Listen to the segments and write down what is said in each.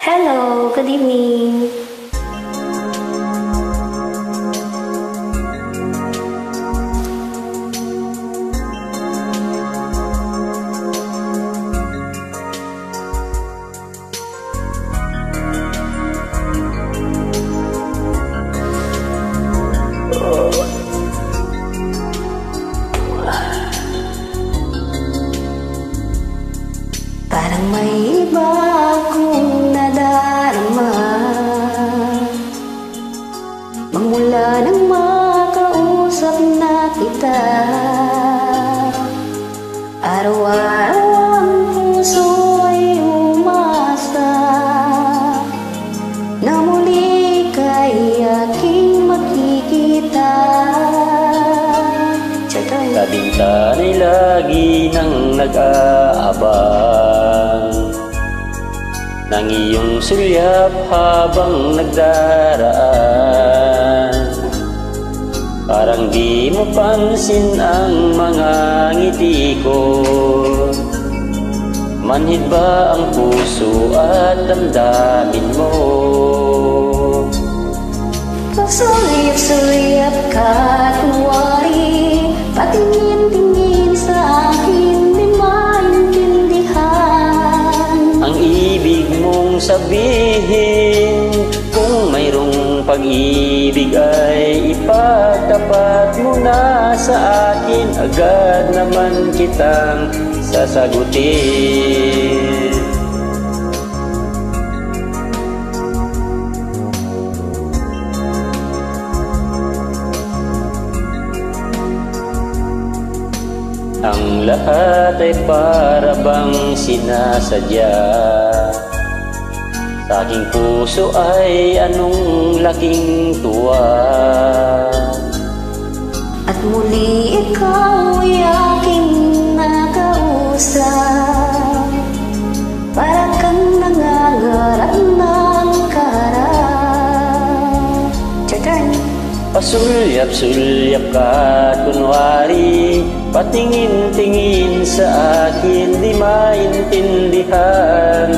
Hello, good evening. Parang may iba akong nadarama magmula nang makausap na kita. Araw-araw ang puso ay umasa na muli kay aking makikita. Kabintana'y lagi nang nag-aabang ng iyong sulyap habang nagdaraan. Parang di mo pansin ang mga ngiti ko. Manhid ba ang puso at damdamin mo? Pagsuliyap-suliyap ka kunwari, patingin-tingin sa akin, di maintindihan ang ibig mong sabihin. Kung mayroong pag-ibig ay ipagtapat mo na sa akin. Agad naman kitang sasagutin. Ang lahat ay para bang sinasadya. Sa aking puso ay anong laking tuwa. at muli ikaw ay aking nakausap. Para kang nangangarap ng kaharap. Chagan! Pasulyap-sulyap ka kunwari, patingin-tingin sa akin, di maintindihan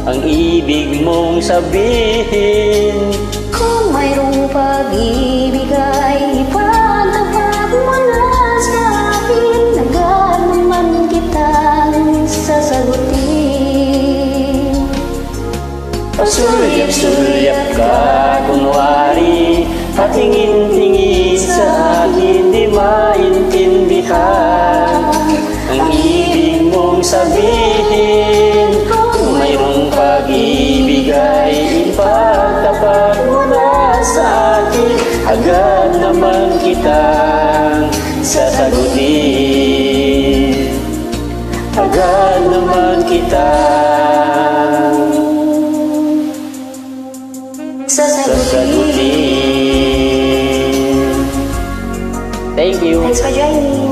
ang ibig mong sabihin. Kung mayroong pag-ibig ay ipagtapat mo na sa akin. Agad naman kitang sasagutin. Pasulyap-sulyap ka kunwari, patingin-tingin sa akin, di maintindihan ang ibig mong sabihin. Kung mayroong pag-ibig ay ipagtapat mo na sa akin. Agad naman kitang sasagutin. Agad naman kitang sasagutin. Thank you. Thanks for joining.